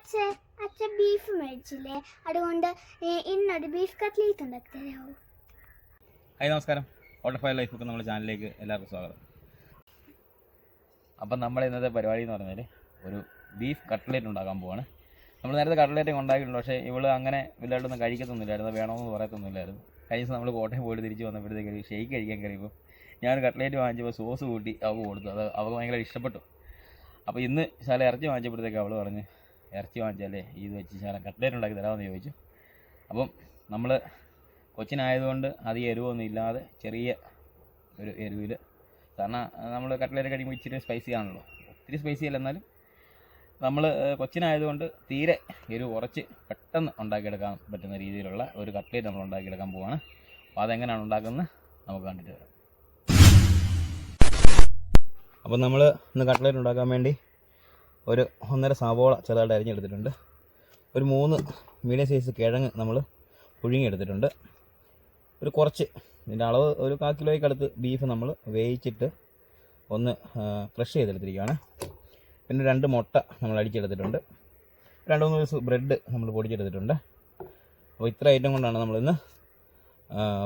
അച്ഛൻ ബീഫ് മേടിച്ചില്ലേ, അതുകൊണ്ട് ഇന്നൊരു ബീഫ് കട്ട്ലേറ്റ് ഉണ്ടാക്കി തരാമോ? ഹായ് നമസ്കാരം, ഓട്ടർ ഫയർ ലൈഫ് ബുക്ക് നമ്മുടെ ചാനലിലേക്ക് എല്ലാവർക്കും സ്വാഗതം. അപ്പം നമ്മൾ ഇന്നത്തെ പരിപാടി എന്ന് പറഞ്ഞാൽ ഒരു ബീഫ് കട്ട്ലേറ്റ് ഉണ്ടാക്കാൻ പോവാണ്. നമ്മൾ നേരത്തെ കട്ട്ലേറ്റ് ഉണ്ടാക്കിയിട്ടുണ്ട്, പക്ഷേ ഇവള് അങ്ങനെ വലുതായിട്ടൊന്നും കഴിക്കത്തൊന്നുമില്ലായിരുന്നു, വേണമെന്ന് പറയത്തൊന്നുമില്ലായിരുന്നു. കഴിഞ്ഞ ദിവസം നമ്മൾ കോട്ടയം പോയിട്ട് തിരിച്ച് വന്നപ്പോഴത്തേക്ക് ഷെയ്ക്ക് കഴിക്കാൻ കഴിയുമ്പോൾ ഞാൻ കട്ട്ലേറ്റ് വാങ്ങിച്ചപ്പോൾ സോസ് കൂട്ടി അവൾക്ക് കൊടുത്തു. അത് അവൾക്ക് ഭയങ്കര ഇഷ്ടപ്പെട്ടു. അപ്പോൾ ഇന്ന് ശാല ഇറച്ചി വാങ്ങിച്ചപ്പോഴത്തേക്ക് അവൾ പറഞ്ഞ് ഇറച്ചി വാങ്ങിച്ചാലേ ഇത് വെച്ച് ശാല കട്ട്ലേറ്റ് ഉണ്ടാക്കി തരാമെന്ന് ചോദിച്ചു. അപ്പം നമ്മൾ കൊച്ചിനായതുകൊണ്ട് അധികം എരിവൊന്നും ഇല്ലാതെ ചെറിയ ഒരു എരിവിൽ, കാരണം നമ്മൾ കട്ട്ലേറ്റ് കഴിയുമ്പോൾ ഇച്ചിരി സ്പൈസി ആണല്ലോ, ഒത്തിരി സ്പൈസി അല്ല, എന്നാലും നമ്മൾ കൊച്ചിനായതുകൊണ്ട് തീരെ എരിവ് കുറച്ച് പെട്ടെന്ന് ഉണ്ടാക്കിയെടുക്കാൻ പറ്റുന്ന രീതിയിലുള്ള ഒരു കട്ട്ലേറ്റ് നമ്മൾ ഉണ്ടാക്കിയെടുക്കാൻ പോവുകയാണ്. അപ്പോൾ അതെങ്ങനെയാണ് ഉണ്ടാക്കുന്നത് നമുക്ക് കണ്ടിട്ട് വരാം. അപ്പോൾ നമ്മൾ ഇന്ന് കട്ട്ലേറ്റ് ഉണ്ടാക്കാൻ വേണ്ടി ഒരു 1.5 സവോള ചെറുതായിട്ട് അരിഞ്ഞെടുത്തിട്ടുണ്ട്. ഒരു 3 മീഡിയം സൈസ് കിഴങ്ങ് നമ്മൾ പുഴുങ്ങിയെടുത്തിട്ടുണ്ട്. ഒരു കുറച്ച് ഇതിൻ്റെ അളവ് ഒരു 1/4 കിലോയ്ക്ക് അടുത്ത് ബീഫ് നമ്മൾ വേവിച്ചിട്ട് ഒന്ന് ക്രഷ് ചെയ്തെടുത്തിരിക്കുകയാണ്. പിന്നെ 2 മുട്ട നമ്മൾ അടിച്ചെടുത്തിട്ടുണ്ട്. 2-3 പീസ് ബ്രെഡ് നമ്മൾ പൊടിച്ചെടുത്തിട്ടുണ്ട്. അപ്പോൾ ഇത്ര ഐറ്റം കൊണ്ടാണ് നമ്മളിന്ന്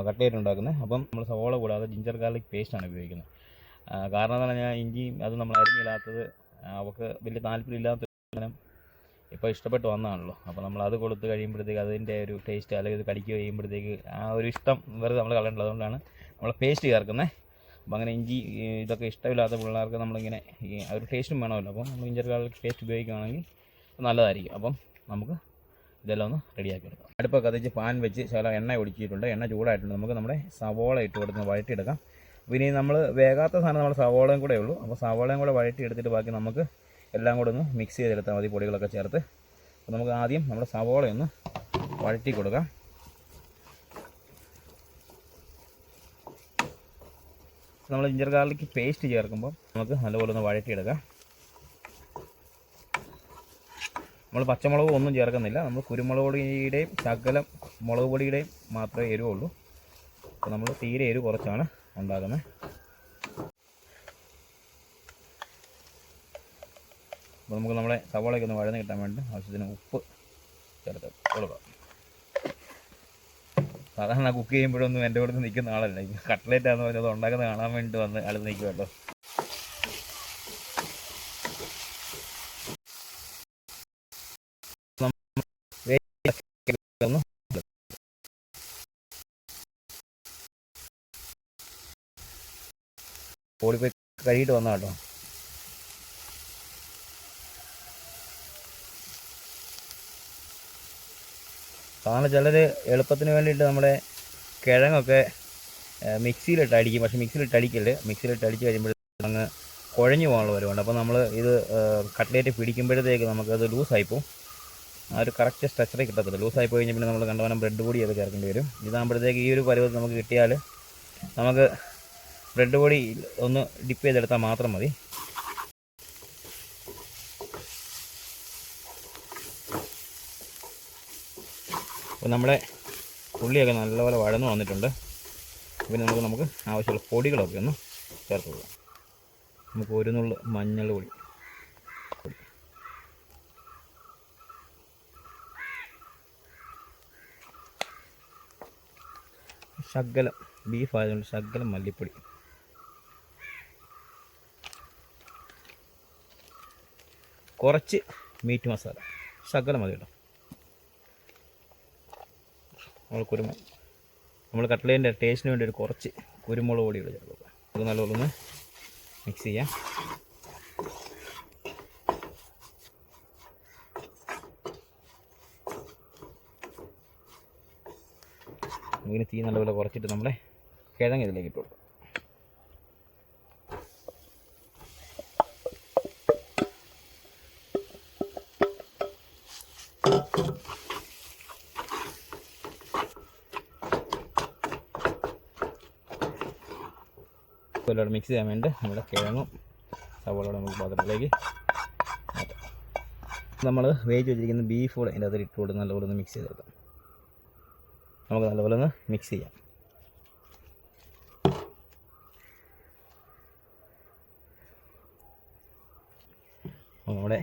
കട്ട്ലേറ്റ് ഉണ്ടാക്കുന്നത്. അപ്പം നമ്മൾ സവോള കൂടാതെ ജിഞ്ചർ ഗാർലിക് പേസ്റ്റാണ് ഉപയോഗിക്കുന്നത്. കാരണം എന്ന് പറഞ്ഞാൽ ഇഞ്ചിയും അത് നമ്മൾ അരിഞ്ഞിടാത്തത് അവൾക്ക് വലിയ താല്പര്യമില്ലാത്ത ഇപ്പോൾ ഇഷ്ടപ്പെട്ട് വന്നതാണല്ലോ. അപ്പോൾ നമ്മൾ അത് കൊടുത്ത് കഴിയുമ്പോഴത്തേക്ക് അതിൻ്റെ ഒരു ടേസ്റ്റ്, അല്ലെങ്കിൽ ഇത് കടിക്കുക കഴിയുമ്പോഴത്തേക്ക് ആ ഒരു ഇഷ്ടം വെറുതെ നമ്മൾ കളയേണ്ടത്. അതുകൊണ്ടാണ് നമ്മൾ പേസ്റ്റ് ചേർക്കുന്നത്. അപ്പോൾ അങ്ങനെ ഇഞ്ചി ഇതൊക്കെ ഇഷ്ടമില്ലാത്ത പിള്ളേർക്ക് നമ്മളിങ്ങനെ ആ ഒരു ടേസ്റ്റും വേണമല്ലോ. അപ്പം നമ്മൾ ജിഞ്ചർ ഗാർലിക് പേസ്റ്റ് ഉപയോഗിക്കുകയാണെങ്കിൽ നല്ലതായിരിക്കും. അപ്പം നമുക്ക് ഇതെല്ലാം ഒന്ന് റെഡിയാക്കി എടുക്കാം. അടുപ്പൊക്കെ കത്തിച്ച് പാൻ വെച്ച് ചില എണ്ണ ഒഴിച്ചിട്ടുണ്ട്. എണ്ണ ചൂടായിട്ടുണ്ട്. നമുക്ക് നമ്മുടെ സവോള ഇട്ട് കൊടുത്ത് വഴറ്റിയെടുക്കാം. പിന്നെ നമ്മൾ വേകാത്ത സാധനം നമ്മുടെ സവോളയും കൂടെ ഉള്ളൂ. അപ്പോൾ സവോളയും കൂടെ വഴറ്റി എടുത്തിട്ട് ബാക്കി നമുക്ക് എല്ലാം കൂടെ ഒന്ന് മിക്സ് ചെയ്തെടുത്താൽ മതി, പൊടികളൊക്കെ ചേർത്ത്. അപ്പോൾ നമുക്ക് ആദ്യം നമ്മുടെ സവോളയൊന്ന് വഴറ്റി കൊടുക്കാം. നമ്മൾ ജിഞ്ചർ ഗാർലിക് പേസ്റ്റ് ചേർക്കുമ്പോൾ നമുക്ക് നല്ലപോലെ ഒന്ന് വഴറ്റിയെടുക്കാം. നമ്മൾ പച്ചമുളക് ഒന്നും ചേർക്കുന്നില്ല. നമ്മൾ കുരുമുളക് പൊടിയുടെയും ശകലം മുളക് പൊടിയുടെയും മാത്രമേ എരിവുള്ളൂ. അപ്പോൾ നമ്മൾ തീരെ എരിവ് കുറച്ചാണ് ഉണ്ടാക്കുന്നത്. അപ്പോൾ നമുക്ക് നമ്മളെ സവോളയ്ക്ക് ഒന്ന് വഴന്ന് കിട്ടാൻ വേണ്ടി ആവശ്യത്തിന് ഉപ്പ് ചേർത്ത് കൊടുക്കാം. സാധാരണ കുക്ക് ചെയ്യുമ്പോഴൊന്നും എൻ്റെ കൂടെ നിൽക്കുന്ന ആളല്ല. ഇപ്പം കട്ട്ലേറ്റാന്ന് പറഞ്ഞത് ഉണ്ടാക്കുന്നത് കാണാൻ വേണ്ടി വന്ന് അടുത്ത് നിൽക്കുമല്ലോ. ഓടിപ്പോയി കഴുകിയിട്ട് വന്നാൽ കേട്ടോ. സാധാരണ ചിലർ എളുപ്പത്തിന് വേണ്ടിയിട്ട് നമ്മുടെ കിഴങ്ങൊക്കെ മിക്സിയിലിട്ട് അടിക്കും. പക്ഷേ മിക്സിയിലിട്ട് അടിക്കല്. മിക്സിയിലിട്ട് അടിച്ച് കഴിയുമ്പോഴത്തേക്ക് അങ്ങ് കുഴഞ്ഞു പോകാനുള്ള വരുമുണ്ട്. അപ്പോൾ നമ്മൾ ഇത് കട്ട്ലേറ്റ് പിടിക്കുമ്പോഴത്തേക്ക് നമുക്കത് ലൂസായിപ്പോവും. ആ ഒരു കറക്റ്റ് സ്ട്രക്ചറിൽ കിട്ടത്തില്ല. ലൂസായി പോയി കഴിഞ്ഞാൽ പിന്നെ നമ്മൾ കണ്ടവനം ബ്രെഡ് പൊടിയൊക്കെ ചേർക്കേണ്ടി വരും. ഇതാകുമ്പോഴത്തേക്ക് ഈ ഒരു പരുവത്തിൽ നമുക്ക് കിട്ടിയാൽ നമുക്ക് ബ്രെഡ് പൊടി ഒന്ന് ഡിപ്പ് ചെയ്തെടുത്താൽ മാത്രം മതി. അപ്പോൾ നമ്മുടെ ഉള്ളിയൊക്കെ നല്ലപോലെ വഴന്നു വന്നിട്ടുണ്ട്. പിന്നെ നമുക്ക് ആവശ്യമുള്ള പൊടികളൊക്കെ ഒന്ന് ചേർത്ത് കൊടുക്കാം. നമുക്ക് 1 നുള്ള് മഞ്ഞൾ പൊടി, ശകലം ബീഫ് ആയതുകൊണ്ട് ശകലം മല്ലിപ്പൊടി, കുറച്ച് മീറ്റ് മസാല, ശകലം മതി കേട്ടോ. നമ്മൾ കട്ട്ലേറ്റിൻ്റെ ടേസ്റ്റിന് വേണ്ടി ഒരു കുറച്ച് കുരുമുളക് പൊടി ഇവിടെ ചേർക്കുക. അത് നല്ലപോലെ ഒന്ന് മിക്സ് ചെയ്യാം. നമുക്കിനി തീ നല്ലപോലെ കുറച്ചിട്ട് നമ്മുടെ കിഴങ്ങ് ഇതിലേക്ക് ഇട്ട് കൊടുക്കാം. എല്ലാം മിക്സ് ചെയ്യാൻ വേണ്ടി നമ്മുടെ കിഴങ്ങും സവോളയോടെ നമുക്ക് പാത്രത്തിലേക്ക് മാറ്റാം. നമ്മൾ വേവിച്ച് വെച്ചിരിക്കുന്ന ബീഫ് കൂടെ ഇതിൻ്റെ അതിൽ ഇട്ട് കൊടുത്ത് നല്ലപോലെ ഒന്ന് മിക്സ് ചെയ്തെടുക്കാം. നമുക്ക് നല്ലപോലെ ഒന്ന് മിക്സ് ചെയ്യാം. നമ്മുടെ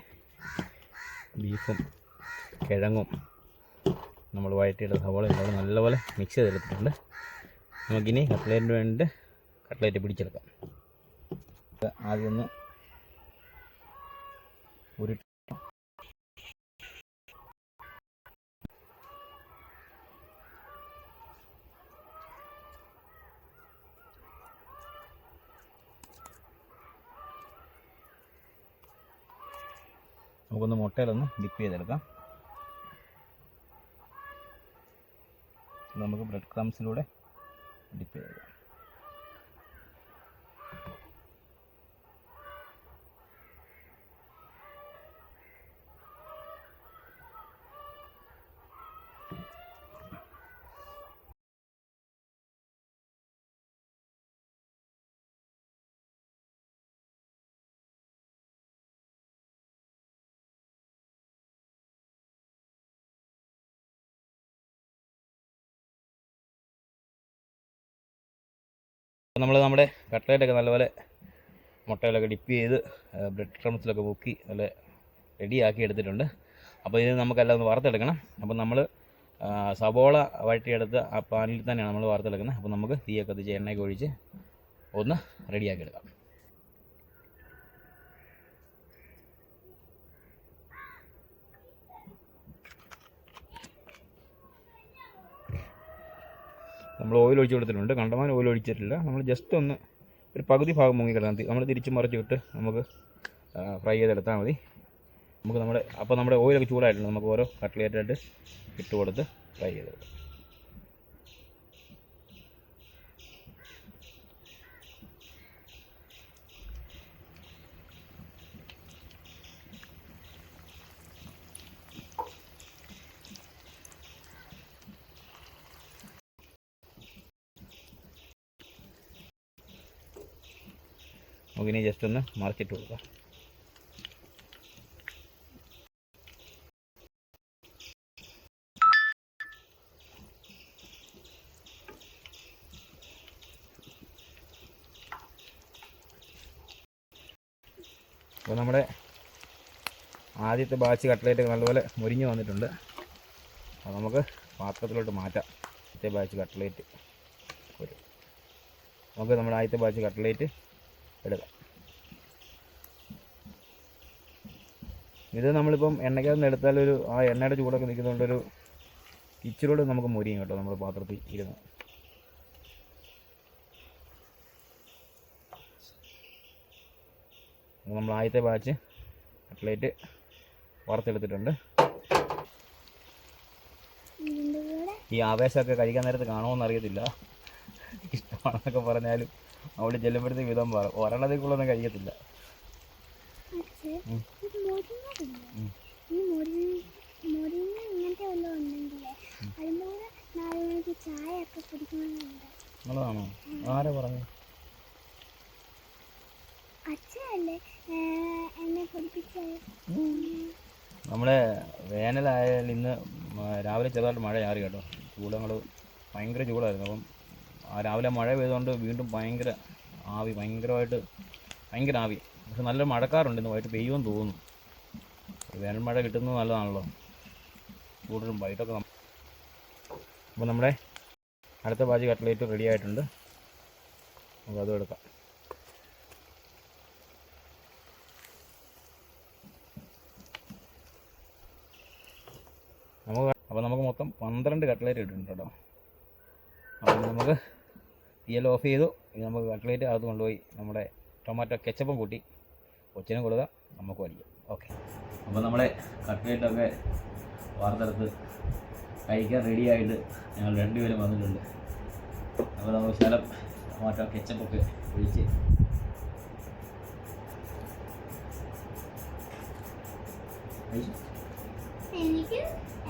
ബീഫും കിഴങ്ങും നമ്മൾ വഴറ്റിയെടുത്ത സവോള എല്ലാം നല്ലപോലെ മിക്സ് ചെയ്തെടുത്തിട്ടുണ്ട്. നമുക്കിനി കട്ട്ലേറ്റിന് വേണ്ടി കട്ട്ലേറ്റ് പിടിച്ചെടുക്കാം. ആദ്യം ഒന്ന് ഒരു നമുക്കൊന്ന് മുട്ടയിലൊന്ന് ഡിപ്പ് ചെയ്തെടുക്കാം. നമുക്ക് ബ്രെഡ് ക്രംസിലൂടെ ഡിപ്പ് ചെയ്തെടുക്കാം. നമ്മൾ നമ്മുടെ കട്ട്ലേറ്റൊക്കെ നല്ലപോലെ മുട്ടയിലൊക്കെ ഡിപ്പ് ചെയ്ത് ബ്രെഡ് ക്രംസിലൊക്കെ മുക്കി നല്ല റെഡിയാക്കി എടുത്തിട്ടുണ്ട്. അപ്പോൾ ഇത് നമുക്കെല്ലാം ഒന്ന് വറുത്തെടുക്കണം. അപ്പോൾ നമ്മൾ സവോള വഴറ്റിയെടുത്ത് ആ പാനിൽ തന്നെയാണ് നമ്മൾ വറുത്തെടുക്കുന്നത്. അപ്പോൾ നമുക്ക് തീയൊക്കെ കത്തിച്ച് എണ്ണയൊക്കെ ഒഴിച്ച് ഒന്ന് റെഡിയാക്കി എടുക്കാം. നമ്മൾ ഓയിൽ ഒഴിച്ച് കൊടുത്തിട്ടുണ്ട്. കണ്ടമാനം ഓയിൽ ഒഴിച്ചിട്ടില്ല. നമ്മൾ ജസ്റ്റ് ഒന്ന് ഒരു പകുതി ഭാഗം മുങ്ങിക്കിടന്നാൽ നമ്മൾ തിരിച്ച് മറിച്ചിട്ട് നമുക്ക് ഫ്രൈ ചെയ്തെടുത്താൽ മതി. നമുക്ക് നമ്മുടെ ഓയിലൊക്കെ ചൂടായിട്ടുണ്ട്. നമുക്ക് ഓരോ കട്ട്ലേറ്റായിട്ട് ഇട്ട് കൊടുത്ത് ഫ്രൈ ചെയ്തെടുക്കാം. നമുക്കിനി ജസ്റ്റ് ഒന്ന് മറിച്ചിട്ട് കൊടുക്കാം. അപ്പോൾ നമ്മുടെ ആദ്യത്തെ ബാച്ച് കട്ട്ലേറ്റ് നല്ലപോലെ മുരിഞ്ഞ് വന്നിട്ടുണ്ട്. അപ്പോൾ നമുക്ക് പാത്രത്തിലോട്ട് മാറ്റാം. ആദ്യത്തെ ബാച്ച് കട്ട്ലേറ്റ് നമുക്ക് നമ്മുടെ ആദ്യത്തെ ബാച്ച് കട്ട്ലേറ്റ് എടുക്കാം. ഇത് നമ്മളിപ്പം എണ്ണയ്ക്കകത്ത് നിന്ന് എടുത്താൽ ആ എണ്ണയുടെ ചൂടൊക്കെ നിൽക്കുന്നതുകൊണ്ടൊരു ഇച്ചിരൂടെ നമുക്ക് മുരിയും കേട്ടോ നമ്മൾ പാത്രത്തിൽ ഇരുന്ന്. നമ്മൾ ആദ്യത്തെ ബാച്ച് കട്ട്ലേറ്റ് വറുത്തെടുത്തിട്ടുണ്ട്. ഈ ആവേശമൊക്കെ കഴിക്കാൻ നേരത്ത് കാണുമോയെന്ന് അറിയത്തില്ല. ഇഷ്ടമാണെന്നൊക്കെ പറഞ്ഞാലും അവിടെ ചെല്ലുമ്പോഴത്തേക്ക് വിധം പറ ഒരെണ്ണത്തേക്കുള്ളൊന്നും കഴിക്കത്തില്ല. നല്ലതാണോ? ആരാ പറഞ്ഞു? നമ്മുടെ വേനലായാലും ഇന്ന് രാവിലെ ചെറുതായിട്ട് മഴ ചാറി കേട്ടോ. ചൂടങ്ങൾ ഭയങ്കര ചൂടായിരുന്നു. അപ്പം രാവിലെ മഴ പെയ്തുകൊണ്ട് വീണ്ടും ഭയങ്കര ആവി, ഭയങ്കര ആവി. പക്ഷെ നല്ല മഴക്കാറുണ്ട്. ഇന്ന് വൈകിട്ട് പെയ്യുമെന്ന് തോന്നുന്നു. വേനൽ മഴ കിട്ടുന്നത് നല്ലതാണല്ലോ, കൂടുതലും വൈകിട്ടൊക്കെ. അപ്പോൾ നമ്മുടെ അടുത്ത ബാച്ച് കട്ട്ലേറ്റ് റെഡി ആയിട്ടുണ്ട്. നമുക്ക് അതും എടുക്കാം. അപ്പോൾ നമുക്ക് മൊത്തം 12 കട്ട്ലേറ്റ് ഇട്ടിട്ടുണ്ട് കേട്ടോ. അപ്പോൾ നമുക്ക് തീയെല്ലാം ഓഫ് ചെയ്തു. ഇനി നമുക്ക് കട്ട്ലേറ്റ് അകത്ത് കൊണ്ടുപോയി നമ്മുടെ ടൊമാറ്റോ കെച്ചപ്പും കൂട്ടി കൊച്ചിനും കൊടുക്കുക, നമുക്ക് വലിക്കാം. ഓക്കെ, അപ്പോൾ നമ്മുടെ കട്ട്ലേറ്റൊക്കെ വാർത്തെടുത്ത് കഴിക്കാൻ റെഡിയായിട്ട് ഞങ്ങൾ രണ്ടുപേരും വന്നിട്ടുണ്ട്. അപ്പോൾ നമുക്ക് ശകലം ടൊമാറ്റോ കെച്ചപ്പൊക്കെ ഒഴിച്ച് എനിക്ക്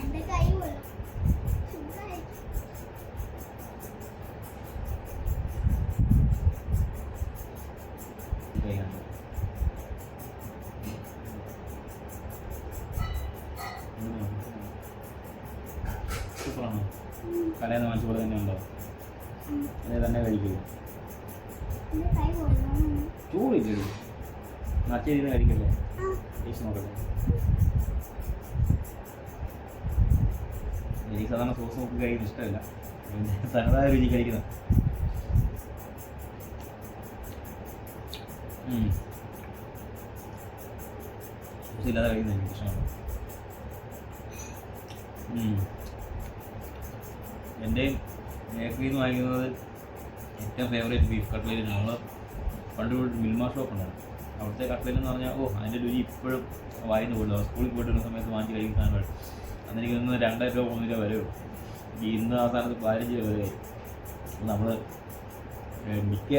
എൻ്റെ കൈ പോലും സൂപ്പറാണോ? കടയിൽ നിന്ന് വാങ്ങിച്ചു പോലെ തന്നെ ഉണ്ടോ? അതേ തന്നെ കഴിക്കുള്ളൂ. ചൂടില്ലേ? നച്ച രീതിയിൽ കഴിക്കല്ലേ? ടേസ്റ്റ് നോക്കട്ടെ. സാധാരണ സോസ് നമുക്ക് കഴിക്കുന്ന ഇഷ്ടമില്ല, തനതായ രുചി കഴിക്കുന്നത്. സോസ് ഇല്ലാതെ കഴിക്കുന്നത് എനിക്ക് ഇഷ്ടമാണ്. എൻ്റെയും ബേക്കറിയിൽ നിന്ന് വാങ്ങിക്കുന്നത് ഏറ്റവും ഫേവറേറ്റ് ബീഫ് കട്ട്ലേറ്റ്. നമ്മൾ പണ്ട് മിൽമ ഷോപ്പ് ഉണ്ടായിരുന്നു, അവിടുത്തെ കട്ട്ലേറ്റ് എന്ന് പറഞ്ഞാൽ അതിൻ്റെ രുചി ഇപ്പോഴും വായിന്ന് പോലും. സ്കൂളിൽ പോയിട്ടുള്ള സമയത്ത് വാങ്ങിച്ച് കഴിക്കുന്ന സാധനങ്ങൾ അന്ന് എനിക്ക് തോന്നുന്നത് 2,000 രൂപ 3,000 രൂപ വരെ. ഇന്ന് ആ സ്ഥാനത്ത് 15 രൂപ വരെ. നമ്മൾ മിക്ക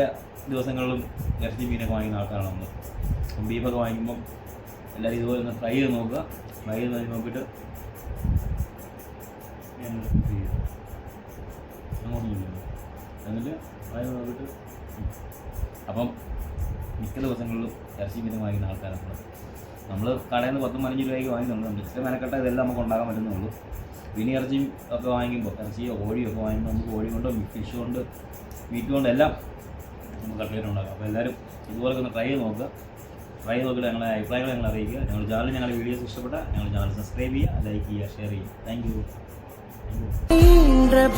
ദിവസങ്ങളിലും ഇറച്ചി മീനൊക്കെ വാങ്ങിക്കുന്ന ആൾക്കാരാണ് നമ്മൾ. ബീഫൊക്കെ വാങ്ങിക്കുമ്പം എല്ലാവരും ഇതുപോലെ ഒന്ന് ഫ്രൈ ചെയ്ത് നോക്കുക. ഫ്രൈ ചെയ്ത് നോക്കിയിട്ട് എന്നിട്ട് ഫ്രൈ ചെയ്ത് നോക്കിയിട്ട് അപ്പം മിക്ക ദിവസങ്ങളിലും ഇറച്ചി മീൻ വാങ്ങിക്കുന്ന ആൾക്കാരാണ് നമ്മൾ. കടയിൽ നിന്ന് 10-15 രൂപയ്ക്ക് വാങ്ങിക്കുന്നുണ്ട്. മിക്ക മെനക്കെട്ട ഇതെല്ലാം നമുക്ക് ഉണ്ടാക്കാൻ പറ്റുന്നുള്ളൂ. പിന്നെ ഇറച്ചിയും ഒക്കെ വാങ്ങിക്കുമ്പോൾ ഇറച്ചിയോ കോഴിയോ ഒക്കെ വാങ്ങിക്കുമ്പോൾ നമുക്ക് കോഴി കൊണ്ടോ ഫിഷ് കൊണ്ട് മീറ്റ് കൊണ്ടോ എല്ലാം നമുക്ക് കട്ട്ലേറ്റ് ഉണ്ടാക്കാം. അപ്പോൾ എല്ലാവരും ഇതുപോലെ ഒന്ന് ട്രൈ ചെയ്ത് നോക്കുക. ട്രൈ ചെയ്ത് നോക്കിയിട്ട് ഞങ്ങളെ അഭിപ്രായങ്ങൾ ഞങ്ങൾ അറിയിക്കുക. ഞങ്ങളുടെ ചാനൽ, ഞങ്ങളുടെ വീഡിയോസ് ഇഷ്ടപ്പെട്ടാൽ ഞങ്ങളുടെ ചാനൽ സബ്സ്ക്രൈബ് ചെയ്യുക, ലൈക്ക് ചെയ്യുക, ഷെയർ ചെയ്യുക. Thank you.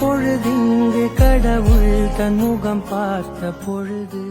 பொழுதிங்கு கடவுள் தன் முகம் பார்த்த பொழுது